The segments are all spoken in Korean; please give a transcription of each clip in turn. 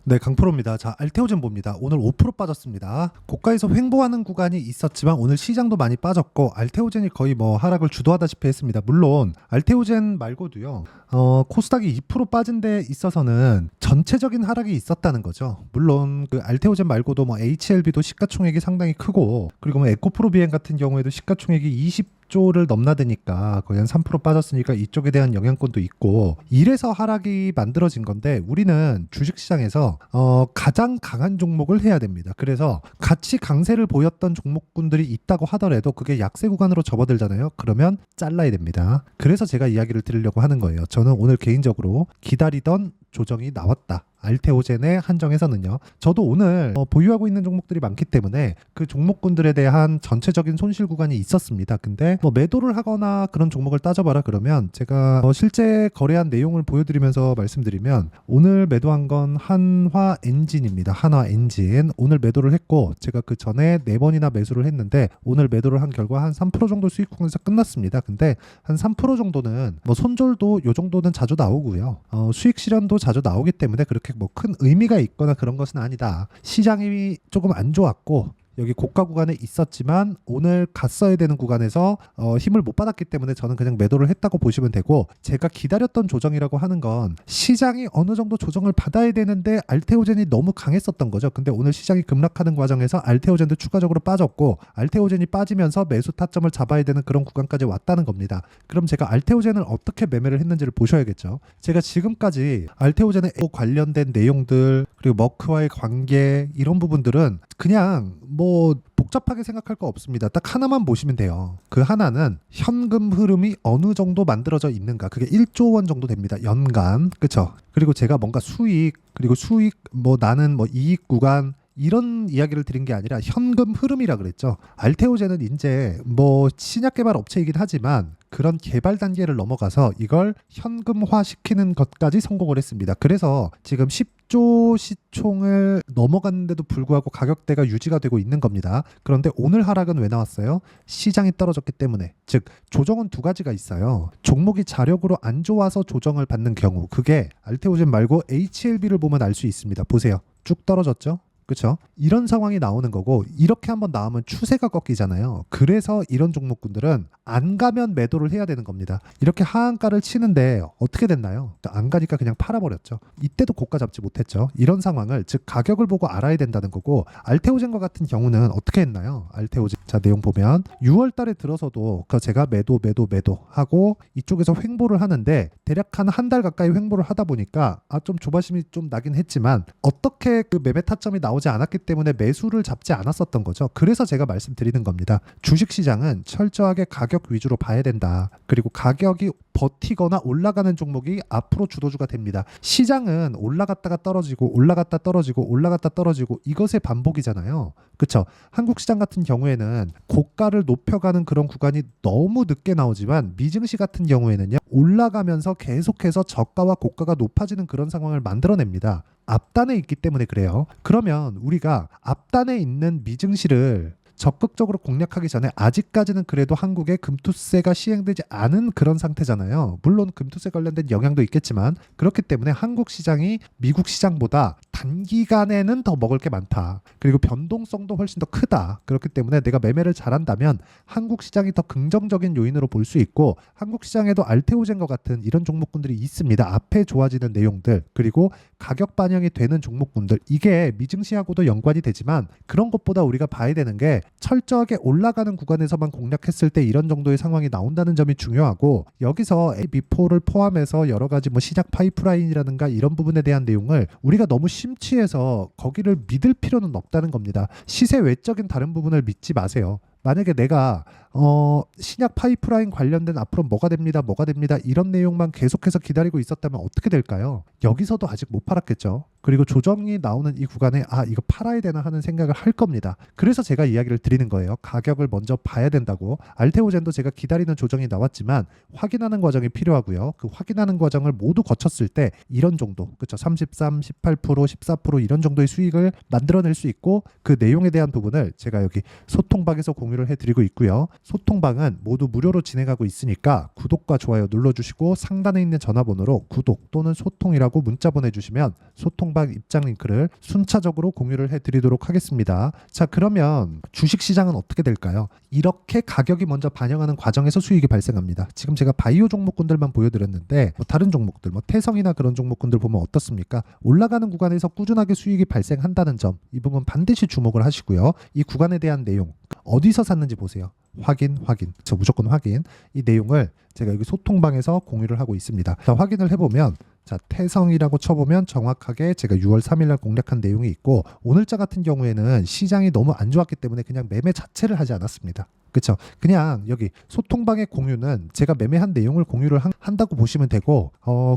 네, 강프로입니다. 자, 알테오젠 봅니다. 오늘 5% 빠졌습니다. 고가에서 횡보하는 구간이 있었지만 오늘 시장도 많이 빠졌고 알테오젠이 거의 뭐 하락을 주도하다시피 했습니다. 물론 알테오젠 말고도요. 코스닥이 2% 빠진 데 있어서는 전체적인 하락이 있었다는 거죠. 물론 그 알테오젠 말고도 뭐 HLB도 시가총액이 상당히 크고, 그리고 뭐 에코프로비엔 같은 경우에도 시가총액이 20조를 넘나드니까 거의 한 3% 빠졌으니까 이쪽에 대한 영향권도 있고, 이래서 하락이 만들어진 건데, 우리는 주식시장에서 가장 강한 종목을 해야 됩니다. 그래서 같이 강세를 보였던 종목군들이 있다고 하더라도 그게 약세 구간으로 접어들잖아요. 그러면 잘라야 됩니다. 그래서 제가 이야기를 드리려고 하는 거예요. 저는 오늘 개인적으로 기다리던 조정이 나왔다. 알테오젠에 한정해서는요. 저도 오늘 보유하고 있는 종목들이 많기 때문에 그 종목군들에 대한 전체적인 손실 구간이 있었습니다. 근데 뭐 매도를 하거나 그런 종목을 따져봐라 그러면 제가 실제 거래한 내용을 보여드리면서 말씀드리면, 오늘 매도한 건 한화엔진입니다. 한화엔진. 오늘 매도를 했고, 제가 그 전에 4번이나 매수를 했는데 오늘 매도를 한 결과 한 3% 정도 수익 구간에서 끝났습니다. 근데 한 3% 정도는 뭐 손절도 요 정도는 자주 나오고요. 수익 실현도 자주 나오기 때문에 그렇게 뭐 큰 의미가 있거나 그런 것은 아니다. 시장이 조금 안 좋았고 여기 고가 구간에 있었지만 오늘 갔어야 되는 구간에서 힘을 못 받았기 때문에 저는 그냥 매도를 했다고 보시면 되고, 제가 기다렸던 조정이라고 하는 건 시장이 어느 정도 조정을 받아야 되는데 알테오젠이 너무 강했었던 거죠. 근데 오늘 시장이 급락하는 과정에서 알테오젠도 추가적으로 빠졌고, 알테오젠이 빠지면서 매수 타점을 잡아야 되는 그런 구간까지 왔다는 겁니다. 그럼 제가 알테오젠을 어떻게 매매를 했는지를 보셔야겠죠. 제가 지금까지 알테오젠에 관련된 내용들, 그리고 머크와의 관계, 이런 부분들은 그냥 뭐 복잡하게 생각할 거 없습니다. 딱 하나만 보시면 돼요. 그 하나는 현금 흐름이 어느 정도 만들어져 있는가. 그게 1조 원 정도 됩니다. 연간. 그쵸? 그리고 제가 뭔가 수익, 그리고 수익, 뭐 나는 뭐 이익 구간, 이런 이야기를 드린 게 아니라 현금 흐름이라 그랬죠. 알테오젠은 이제 뭐 신약 개발 업체이긴 하지만 그런 개발 단계를 넘어가서 이걸 현금화 시키는 것까지 성공을 했습니다. 그래서 지금 10조 시총을 넘어갔는데도 불구하고 가격대가 유지가 되고 있는 겁니다. 그런데 오늘 하락은 왜 나왔어요? 시장이 떨어졌기 때문에. 즉 조정은 두 가지가 있어요. 종목이 자력으로 안 좋아서 조정을 받는 경우, 그게 알테오젠 말고 HLB를 보면 알 수 있습니다. 보세요. 쭉 떨어졌죠? 그렇죠? 이런 상황이 나오는 거고, 이렇게 한번 나오면 추세가 꺾이잖아요. 그래서 이런 종목군들은 안 가면 매도를 해야 되는 겁니다. 이렇게 하한가를 치는데 어떻게 됐나요? 안 가니까 그냥 팔아버렸죠. 이때도 고가 잡지 못했죠. 이런 상황을, 즉 가격을 보고 알아야 된다는 거고, 알테오젠과 같은 경우는 어떻게 했나요? 알테오젠, 자 내용 보면 6월 달에 들어서도 제가 매도 하고 이쪽에서 횡보를 하는데, 대략 한 달 가까이 횡보를 하다 보니까 좀 조바심이 좀 나긴 했지만 어떻게 그 매매 타점이 나오지 않았기 때문에 매수를 잡지 않았었던 거죠. 그래서 제가 말씀드리는 겁니다. 주식시장은 철저하게 가격 위주로 봐야 된다. 그리고 가격이 버티거나 올라가는 종목이 앞으로 주도주가 됩니다. 시장은 올라갔다가 떨어지고 올라갔다 떨어지고 올라갔다 떨어지고 이것의 반복이잖아요. 그렇죠? 한국 시장 같은 경우에는 고가를 높여가는 그런 구간이 너무 늦게 나오지만, 미증시 같은 경우에는요, 올라가면서 계속해서 저가와 고가가 높아지는 그런 상황을 만들어냅니다. 앞단에 있기 때문에 그래요. 그러면 우리가 앞단에 있는 미증시를 적극적으로 공략하기 전에 아직까지는 그래도 한국에 금투세가 시행되지 않은 그런 상태잖아요. 물론 금투세 관련된 영향도 있겠지만, 그렇기 때문에 한국 시장이 미국 시장보다 단기간에는 더 먹을 게 많다. 그리고 변동성도 훨씬 더 크다. 그렇기 때문에 내가 매매를 잘한다면 한국 시장이 더 긍정적인 요인으로 볼 수 있고, 한국 시장에도 알테오젠과 같은 이런 종목군들이 있습니다. 앞에 좋아지는 내용들, 그리고 가격 반영이 되는 종목군들, 이게 미증시하고도 연관이 되지만 그런 것보다 우리가 봐야 되는 게 철저하게 올라가는 구간에서만 공략했을 때 이런 정도의 상황이 나온다는 점이 중요하고, 여기서 A-B4를 포함해서 여러 가지 뭐 신약 파이프라인이라든가 이런 부분에 대한 내용을 우리가 너무 심취해서 거기를 믿을 필요는 없다는 겁니다. 시세 외적인 다른 부분을 믿지 마세요. 만약에 내가 신약 파이프라인 관련된 앞으로 뭐가 됩니다 이런 내용만 계속해서 기다리고 있었다면 어떻게 될까요? 여기서도 아직 못 팔았겠죠. 그리고 조정이 나오는 이 구간에 이거 팔아야 되나 하는 생각을 할 겁니다. 그래서 제가 이야기를 드리는 거예요. 가격을 먼저 봐야 된다고. 알테오젠도 제가 기다리는 조정이 나왔지만 확인하는 과정이 필요하고요. 그 확인하는 과정을 모두 거쳤을 때 이런 정도, 그렇죠? 33, 18%, 14% 이런 정도의 수익을 만들어낼 수 있고, 그 내용에 대한 부분을 제가 여기 소통방에서 공유를 해드리고 있고요. 소통방은 모두 무료로 진행하고 있으니까 구독과 좋아요 눌러주시고 상단에 있는 전화번호로 구독 또는 소통이라고 문자 보내주시면 소통방 입장 링크를 순차적으로 공유를 해드리도록 하겠습니다. 자, 그러면 주식시장은 어떻게 될까요? 이렇게 가격이 먼저 반영하는 과정에서 수익이 발생합니다. 지금 제가 바이오 종목군들만 보여드렸는데 다른 종목들 태성이나 그런 종목군들 보면 어떻습니까? 올라가는 구간에서 꾸준하게 수익이 발생한다는 점, 이 부분 반드시 주목을 하시고요. 이 구간에 대한 내용 어디서 샀는지 보세요. 확인. 저 무조건 확인. 이 내용을 제가 여기 소통방에서 공유를 하고 있습니다. 자, 확인을 해보면 자, 태성이라고 쳐보면 정확하게 제가 6월 3일날 공략한 내용이 있고, 오늘자 같은 경우에는 시장이 너무 안 좋았기 때문에 그냥 매매 자체를 하지 않았습니다. 그쵸? 그냥 여기 소통방의 공유는 제가 매매한 내용을 공유를 한다고 보시면 되고,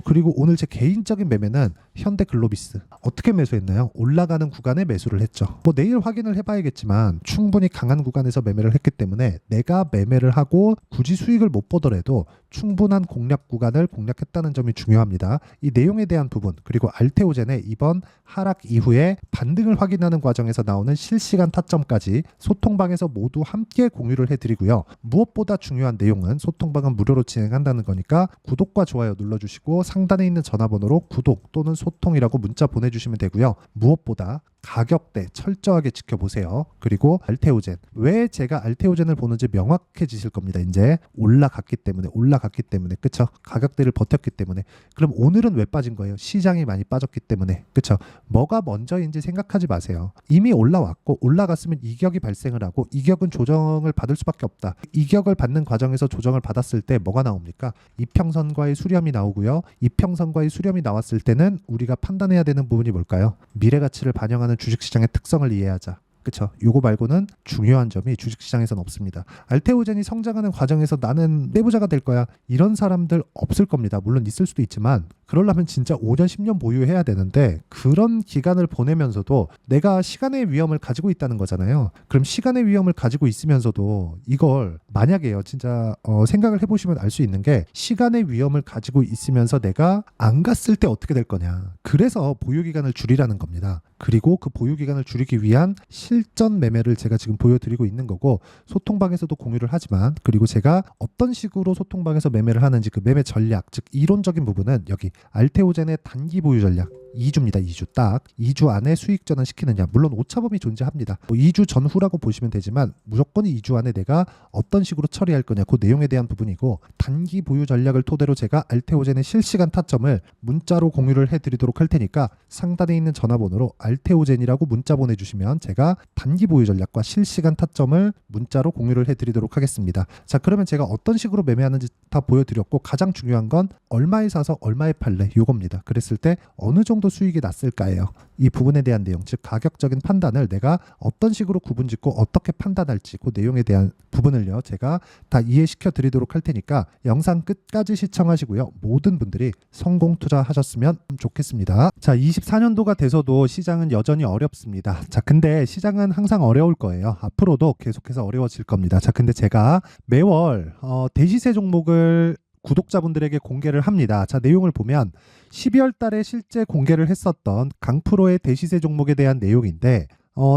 그리고 오늘 제 개인적인 매매는 현대글로비스. 어떻게 매수했나요? 올라가는 구간에 매수를 했죠. 뭐 내일 확인을 해봐야겠지만 충분히 강한 구간에서 매매를 했기 때문에 내가 매매를 하고 굳이 수익을 못 보더라도 충분한 공략 구간을 공략했다는 점이 중요합니다. 이 내용에 대한 부분, 그리고 알테오젠의 이번 하락 이후에 반등을 확인하는 과정에서 나오는 실시간 타점까지 소통방에서 모두 함께 공유를 해드리고요. 무엇보다 중요한 내용은 소통방은 무료로 진행한다는 거니까 구독과 좋아요 눌러주시고 상단에 있는 전화번호로 구독 또는 소통이라고 문자 보내주시면 되고요. 무엇보다 가격대 철저하게 지켜보세요. 그리고 알테오젠, 왜 제가 알테오젠을 보는지 명확해지실 겁니다. 이제 올라갔기 때문에 그쵸? 가격대를 버텼기 때문에. 그럼 오늘은 왜 빠진 거예요? 시장이 많이 빠졌기 때문에. 그쵸? 뭐가 먼저인지 생각하지 마세요. 이미 올라왔고 올라갔으면 이격이 발생을 하고, 이격은 조정을 받을 수밖에 없다. 이격을 받는 과정에서 조정을 받았을 때 뭐가 나옵니까? 이평선과의 수렴이 나오고요. 이평선과의 수렴이 나왔을 때는 우리가 판단해야 되는 부분이 뭘까요? 미래가치를 반영하는 주식시장의 특성을 이해하자. 그쵸? 요거 말고는 중요한 점이 주식시장에선 없습니다. 알테오젠이 성장하는 과정에서 나는 내부자가 될 거야, 이런 사람들 없을 겁니다. 물론 있을 수도 있지만 그러려면 진짜 5년 10년 보유해야 되는데, 그런 기간을 보내면서도 내가 시간의 위험을 가지고 있다는 거잖아요. 그럼 시간의 위험을 가지고 있으면서도 이걸 만약에요, 진짜 생각을 해보시면 알 수 있는 게, 시간의 위험을 가지고 있으면서 내가 안 갔을 때 어떻게 될 거냐. 그래서 보유기간을 줄이라는 겁니다. 그리고 그 보유기간을 줄이기 위한 실전 매매를 제가 지금 보여드리고 있는 거고, 소통방에서도 공유를 하지만, 그리고 제가 어떤 식으로 소통방에서 매매를 하는지 그 매매 전략, 즉 이론적인 부분은 여기 알테오젠의 단기 보유 전략 2주입니다. 2주 딱 2주 안에 수익 전환시키느냐. 물론 오차범위 존재합니다. 2주 전후라고 보시면 되지만 무조건 2주 안에 내가 어떤 식으로 처리할 거냐, 그 내용에 대한 부분이고, 단기 보유 전략을 토대로 제가 알테오젠의 실시간 타점을 문자로 공유를 해드리도록 할 테니까 상단에 있는 전화번호로 알테오젠이라고 문자 보내주시면 제가 단기 보유 전략과 실시간 타점을 문자로 공유를 해드리도록 하겠습니다. 자, 그러면 제가 어떤 식으로 매매하는지 다 보여드렸고, 가장 중요한 건 얼마에 사서 얼마에 팔래, 요겁니다. 그랬을 때 어느 정도 수익이 났을까예요. 이 부분에 대한 내용, 즉 가격적인 판단을 내가 어떤 식으로 구분짓고 어떻게 판단할지, 그 내용에 대한 부분을요 제가 다 이해시켜 드리도록 할 테니까 영상 끝까지 시청하시고요. 모든 분들이 성공 투자하셨으면 좋겠습니다. 자, 24년도가 돼서도 시장은 여전히 어렵습니다. 자, 근데 시장은 항상 어려울 거예요. 앞으로도 계속해서 어려워질 겁니다. 자, 근데 제가 매월 대시세 종목을 구독자분들에게 공개를 합니다. 자, 내용을 보면 12월 달에 실제 공개를 했었던 강프로의 대시세 종목에 대한 내용인데,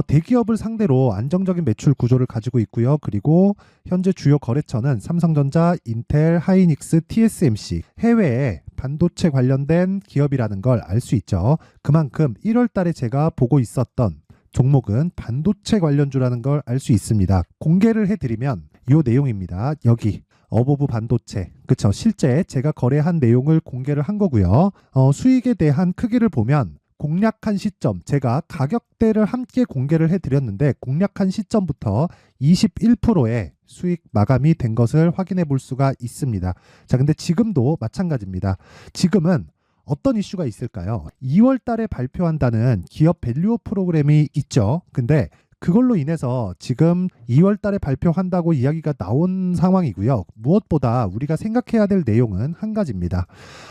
대기업을 상대로 안정적인 매출 구조를 가지고 있고요. 그리고 현재 주요 거래처는 삼성전자, 인텔, 하이닉스, TSMC, 해외에 반도체 관련된 기업이라는 걸 알 수 있죠. 그만큼 1월 달에 제가 보고 있었던 종목은 반도체 관련주라는 걸 알 수 있습니다. 공개를 해드리면 이 내용입니다. 여기 어보브 반도체, 그쵸? 실제 제가 거래한 내용을 공개를 한 거고요. 수익에 대한 크기를 보면 공략한 시점, 제가 가격대를 함께 공개를 해드렸는데 공략한 시점부터 21%의 수익 마감이 된 것을 확인해 볼 수가 있습니다. 자, 근데 지금도 마찬가지입니다. 지금은 어떤 이슈가 있을까요? 2월 달에 발표한다는 기업 밸류업 프로그램이 있죠. 근데 그걸로 인해서 지금 2월 달에 발표한다고 이야기가 나온 상황이고요. 무엇보다 우리가 생각해야 될 내용은 한 가지입니다.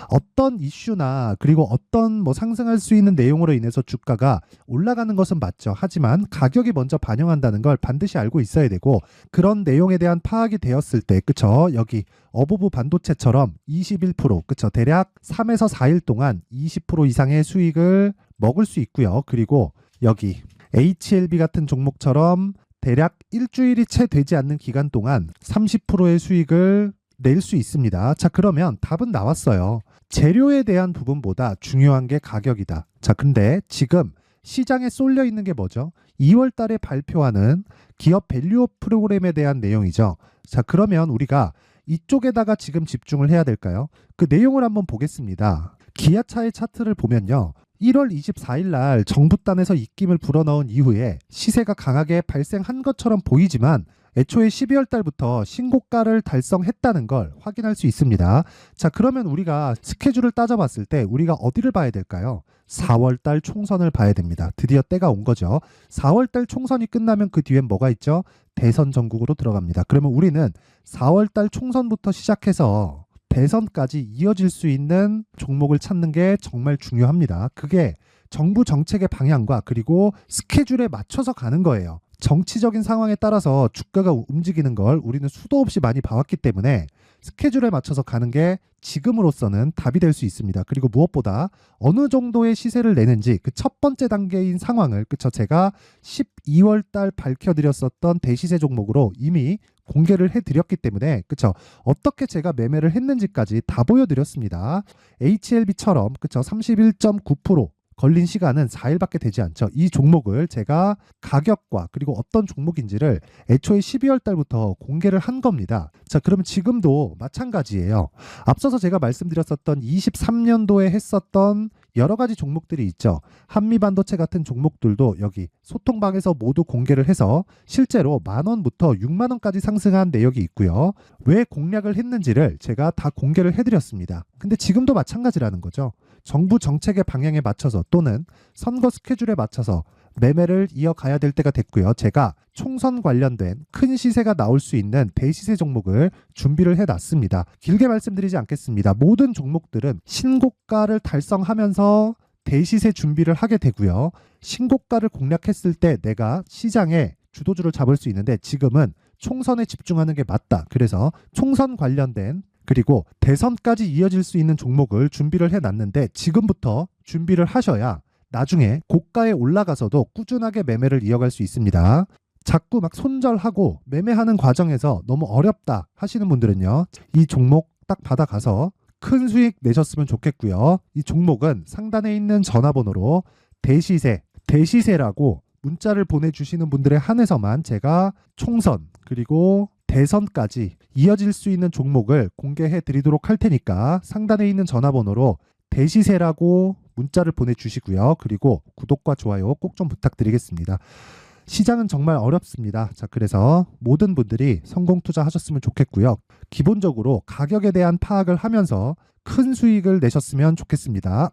어떤 이슈나 그리고 어떤 상승할 수 있는 내용으로 인해서 주가가 올라가는 것은 맞죠. 하지만 가격이 먼저 반영한다는 걸 반드시 알고 있어야 되고, 그런 내용에 대한 파악이 되었을 때, 그쵸? 여기 어보브 반도체처럼 21%, 그쵸? 대략 3에서 4일 동안 20% 이상의 수익을 먹을 수 있고요. 그리고 여기 HLB 같은 종목처럼 대략 일주일이 채 되지 않는 기간 동안 30%의 수익을 낼 수 있습니다. 자, 그러면 답은 나왔어요. 재료에 대한 부분보다 중요한 게 가격이다. 자, 근데 지금 시장에 쏠려 있는 게 뭐죠? 2월 달에 발표하는 기업 밸류업 프로그램에 대한 내용이죠. 자, 그러면 우리가 이쪽에다가 지금 집중을 해야 될까요? 그 내용을 한번 보겠습니다. 기아차의 차트를 보면요. 1월 24일 날 정부단에서 입김을 불어넣은 이후에 시세가 강하게 발생한 것처럼 보이지만 애초에 12월 달부터 신고가를 달성했다는 걸 확인할 수 있습니다. 자, 그러면 우리가 스케줄을 따져봤을 때 우리가 어디를 봐야 될까요? 4월 달 총선을 봐야 됩니다. 드디어 때가 온 거죠. 4월 달 총선이 끝나면 그 뒤엔 뭐가 있죠? 대선 전국으로 들어갑니다. 그러면 우리는 4월 달 총선부터 시작해서 대선까지 이어질 수 있는 종목을 찾는 게 정말 중요합니다. 그게 정부 정책의 방향과 그리고 스케줄에 맞춰서 가는 거예요. 정치적인 상황에 따라서 주가가 움직이는 걸 우리는 수도 없이 많이 봐왔기 때문에 스케줄에 맞춰서 가는 게 지금으로서는 답이 될 수 있습니다. 그리고 무엇보다 어느 정도의 시세를 내는지 그 첫 번째 단계인 상황을 제가 12월 달 밝혀드렸었던 대시세 종목으로 이미 공개를 해드렸기 때문에 어떻게 제가 매매를 했는지까지 다 보여드렸습니다. HLB처럼 31.9% 걸린 시간은 4일밖에 되지 않죠. 이 종목을 제가 가격과 그리고 어떤 종목인지를 애초에 12월 달부터 공개를 한 겁니다. 자, 그러면 지금도 마찬가지예요. 앞서서 제가 말씀드렸었던 23년도에 했었던 여러 가지 종목들이 있죠. 한미반도체 같은 종목들도 여기 소통방에서 모두 공개를 해서 실제로 10,000원부터 60,000원까지 상승한 내역이 있고요. 왜 공략을 했는지를 제가 다 공개를 해드렸습니다. 근데 지금도 마찬가지라는 거죠. 정부 정책의 방향에 맞춰서 또는 선거 스케줄에 맞춰서 매매를 이어가야 될 때가 됐고요. 제가 총선 관련된 큰 시세가 나올 수 있는 대시세 종목을 준비를 해놨습니다. 길게 말씀드리지 않겠습니다. 모든 종목들은 신고가를 달성하면서 대시세 준비를 하게 되고요. 신고가를 공략했을 때 내가 시장에 주도주를 잡을 수 있는데 지금은 총선에 집중하는 게 맞다. 그래서 총선 관련된 그리고 대선까지 이어질 수 있는 종목을 준비를 해놨는데 지금부터 준비를 하셔야 나중에 고가에 올라가서도 꾸준하게 매매를 이어갈 수 있습니다. 자꾸 막 손절하고 매매하는 과정에서 너무 어렵다 하시는 분들은요. 이 종목 딱 받아가서 큰 수익 내셨으면 좋겠고요. 이 종목은 상단에 있는 전화번호로 대시세라고 문자를 보내주시는 분들에 한해서만 제가 총선 그리고 대선까지 이어질 수 있는 종목을 공개해 드리도록 할 테니까 상단에 있는 전화번호로 대시세라고 문자를 보내주시고요. 그리고 구독과 좋아요 꼭 좀 부탁드리겠습니다. 시장은 정말 어렵습니다. 자, 그래서 모든 분들이 성공 투자하셨으면 좋겠고요. 기본적으로 가격에 대한 파악을 하면서 큰 수익을 내셨으면 좋겠습니다.